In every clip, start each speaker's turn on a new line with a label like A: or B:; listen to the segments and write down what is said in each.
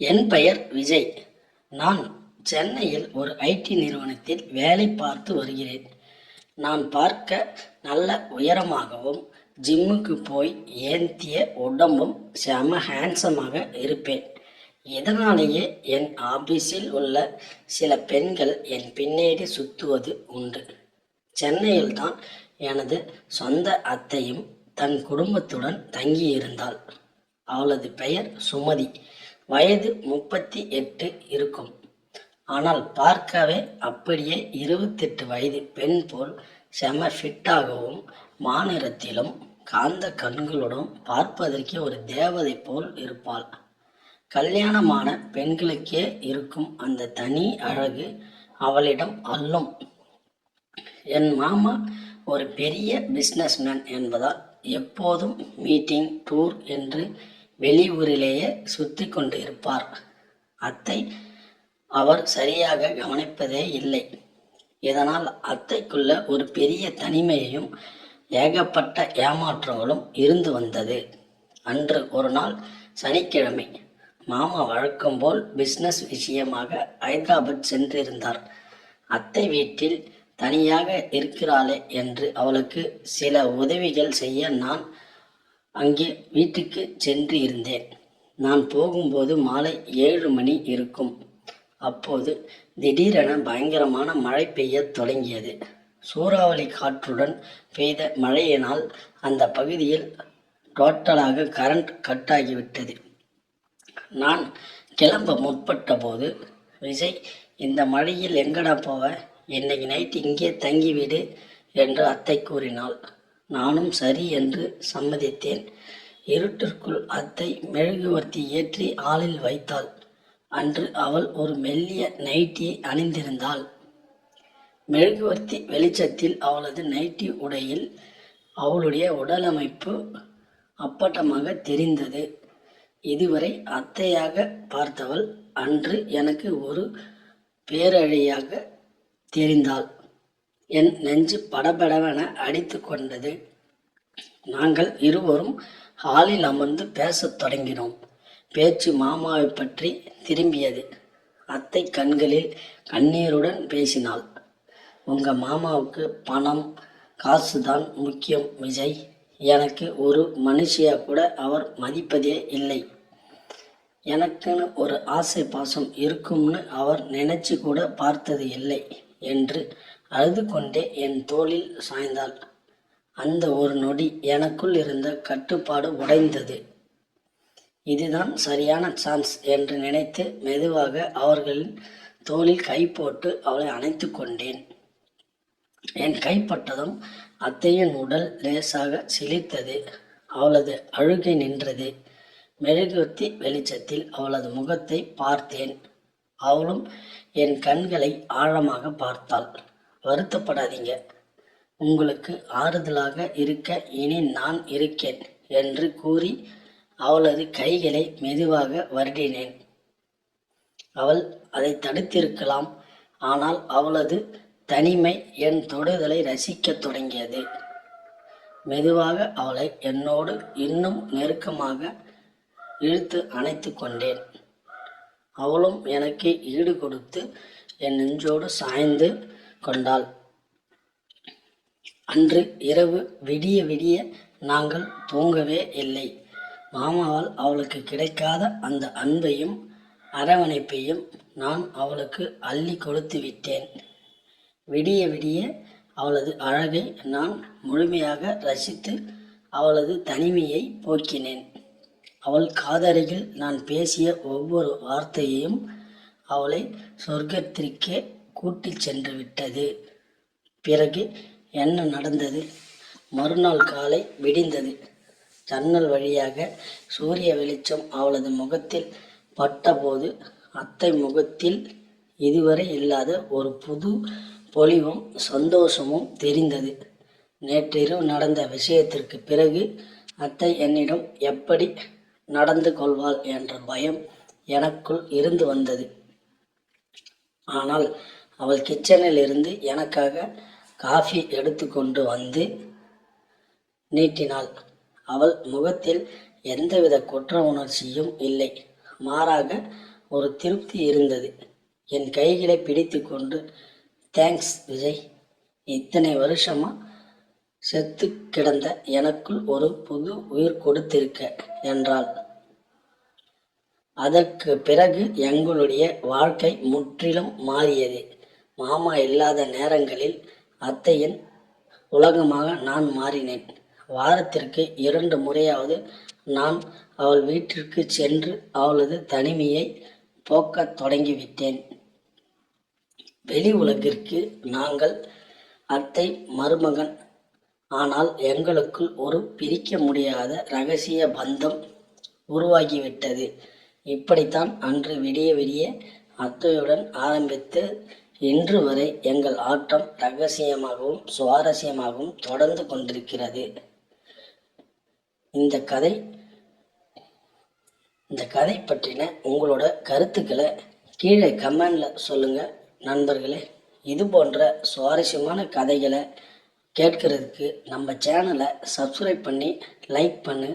A: என் பெயர் விஜய். நான் சென்னையில் ஒரு ஐடி நிறுவனத்தில் வேலை பார்த்து வருகிறேன். நான் பார்க்க நல்ல உயரமாகவும் ஜிம்முக்கு போய் ஏந்திய உடம்பும் செம ஹேண்ட்ஸமாக இருப்பேன். இதனாலேயே என் ஆபீஸில் உள்ள சில பெண்கள் என் பின்னாடி சுற்றுவது உண்டு. சென்னையில்தான் எனது சொந்த அத்தையும் தன் குடும்பத்துடன் தங்கியிருந்தாள். அவளது பெயர் சுமதி. வயது 38 இருக்கும். ஆனால் பார்க்கவே அப்படியே 28 வயது பெண் போல் செம ஃபிட்டாகவும் மாநிறத்திலும் காந்த கண்களுடன் பார்ப்பதற்கே ஒரு தேவதை போல் இருப்பாள். கல்யாணமான பெண்களுக்கே இருக்கும் அந்த தனி அழகு அவளிடம் அள்ளும். என் மாமா ஒரு பெரிய பிஸ்னஸ்மேன் என்பதால் எப்போதும் மீட்டிங், டூர் என்று வெளியூரிலேயே சுற்றி கொண்டு இருப்பார். அத்தை அவர் சரியாக கவனிப்பதே இல்லை. இதனால் அத்தைக்குள்ள ஒரு பெரிய தனிமையையும் ஏகப்பட்ட ஏமாற்றங்களும் இருந்து வந்தது. அன்று ஒரு நாள் சனிக்கிழமை. மாமா வழக்கம் போல் பிஸ்னஸ் விஷயமாக ஹைதராபாத் சென்றிருந்தார். அத்தை வீட்டில் தனியாக இருக்கிறாளே என்று அவளுக்கு சில உதவிகள் செய்ய நான் அங்கே வீட்டுக்கு சென்று இருந்தேன். நான் போகும்போது மாலை 7 மணி இருக்கும். அப்போது திடீரென பயங்கரமான மழை பெய்யத் தொடங்கியது. சூறாவளி காற்றுடன் பெய்த மழையினால் அந்த பகுதியில் டோட்டலாக கரண்ட் கட் ஆகிவிட்டது. நான் கிளம்ப முற்பட்ட போது, விஜய், இந்த மழையில் எங்கடா போவ? இன்னைக்கு நைட்டு இங்கே தங்கிவிடு என்று அத்தை கூறினாள். நானும் சரி என்று சம்மதித்தேன். இருட்டிற்குள் அத்தை மெழுகுவர்த்தி ஏற்றி ஆளில் வைத்தாள். அன்று அவள் ஒரு மெல்லிய நைட்டியை அணிந்திருந்தாள். மெழுகுவர்த்தி வெளிச்சத்தில் அவளது நைட்டி உடையில் அவளுடைய உடலமைப்பு அப்பட்டமாக தெரிந்தது. இதுவரை அத்தையாக பார்த்தவள் அன்று எனக்கு ஒரு பேரழியாக தெரிந்தாள். என் நெஞ்சு படபடவென அடித்து கொண்டது. நாங்கள் இருவரும் ஹாலில் அமர்ந்து பேசத் தொடங்கினோம். பேச்சு மாமாவை பற்றி திரும்பியது. அத்தை கண்களில் கண்ணீருடன் பேசினாள். உங்க மாமாவுக்கு பணம், காசுதான் முக்கியம் விஜய். எனக்கு ஒரு மனுஷியா கூட அவர் மதிப்பதே இல்லை. எனக்குன்னு ஒரு ஆசை பாசம் இருக்கும்னு அவர் நினைச்சு கூட பார்த்தது இல்லை என்று அழுது கொண்டே என் தோளில் சாய்ந்தாள். அந்த ஒரு நொடி எனக்குள் இருந்த கட்டுப்பாடு உடைந்தது. இதுதான் சரியான சான்ஸ் என்று நினைத்து மெதுவாக அவர்களின் தோளில் கை போட்டு அவளை அணைத்து கொண்டேன். என் கைப்பட்டதும் அத்தையின் உடல் லேசாக சிலிர்த்தது. அவளது அழுகை நின்றது. மெழுகுவர்த்தி வெளிச்சத்தில் அவளது முகத்தை பார்த்தேன். அவளும் என் கண்களை ஆழமாக பார்த்தாள். வருத்தப்படாதீங்க, உங்களுக்கு ஆறுதலாக இருக்க இனி நான் இருக்கேன் என்று கூறி அவளது கைகளை மெதுவாக வருடினேன். அவள் அதை தடுத்திருக்கலாம். ஆனால் அவளது தனிமை என் தொடுதலை ரசிக்கத் தொடங்கியது. மெதுவாக அவளை என்னோடு இன்னும் நெருக்கமாக இழுத்து அணைத்து கொண்டேன். அவளும் எனக்கு ஈடு கொடுத்து என் நெஞ்சோடு சாய்ந்து கொண்டாள். அன்று இரவு விடிய விடிய நாங்கள் தூங்கவே இல்லை. மாமாவால் அவளுக்கு கிடைக்காத அந்த அன்பையும் அரவணைப்பையும் நான் அவளுக்கு அள்ளி கொடுத்து விட்டேன். விடிய விடிய அவளது அழகை நான் முழுமையாக ரசித்து அவளது தனிமையை போக்கினேன். அவள் காதருகில் நான் பேசிய ஒவ்வொரு வார்த்தையையும் அவளை சொர்க்கத்திற்கே கூட்டிச் சென்று விட்டது. பிறகு என்ன நடந்தது? மறுநாள் காலை விடிந்தது. ஜன்னல் வழியாக சூரிய வெளிச்சம் அவளது முகத்தில் பட்டபோது அத்தை முகத்தில் இதுவரை இல்லாத ஒரு புது பொலிவும் சந்தோஷமும் தெரிந்தது. நேற்றிரவு நடந்த விஷயத்திற்கு பிறகு அத்தை என்னிடம் எப்படி நடந்து கொள்வாள் என்ற பயம் எனக்குள் இருந்து வந்தது. ஆனால் அவள் கிச்சனில் இருந்து எனக்காக காஃபி எடுத்து கொண்டு வந்து நீட்டினாள். அவள் முகத்தில் எந்தவித குற்ற உணர்ச்சியும் இல்லை. மாறாக ஒரு திருப்தி இருந்தது. என் கைகளை பிடித்து கொண்டு, தேங்க்ஸ் விஜய், இத்தனை வருஷமா செத்து கிடந்த எனக்குள் ஒரு புது உயிர் கொடுத்திருக்க என்றாள். அதற்கு பிறகு எங்களுடைய வாழ்க்கை முற்றிலும் மாறியது. மாமா இல்லாத நேரங்களில் அத்தையின் உலகமாக நான் மாறினேன். வாரத்திற்கு 2 முறையாவது நான் அவள் வீட்டிற்கு சென்று அவளது தனிமையை போக்கத் தொடங்கிவிட்டேன். வெளி உலகிற்கு நாங்கள் அத்தை மருமகன், ஆனால் எங்களுக்குள் ஒரு பிரிக்க முடியாத இரகசிய பந்தம் உருவாகிவிட்டது. இப்படித்தான் அன்று விடிய விடிய அத்தையுடன் ஆரம்பித்து இன்று வரை எங்கள் ஆட்டம் இரகசியமாகவும் சுவாரஸ்யமாகவும் தொடர்ந்து கொண்டிருக்கிறது. இந்த கதை பற்றின உங்களோட கருத்துக்களை கீழே கமெண்ட்ல சொல்லுங்க நண்பர்களே. இது போன்ற சுவாரஸ்யமான கதைகளை கேட்கறதுக்கு நம்ம சேனலை சப்ஸ்கிரைப் பண்ணி லைக் பண்ணு,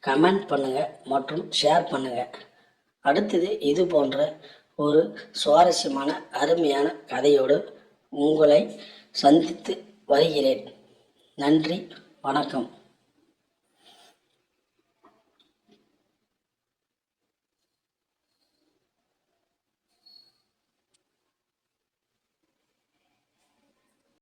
A: கமெண்ட் பண்ணுங்க மற்றும் ஷேர் பண்ணுங்க. அடுத்தது இது போன்ற ஒரு சுவாரஸ்யமான அருமையான கதையோடு உங்களை சந்தித்து வருகிறேன். நன்றி, வணக்கம்.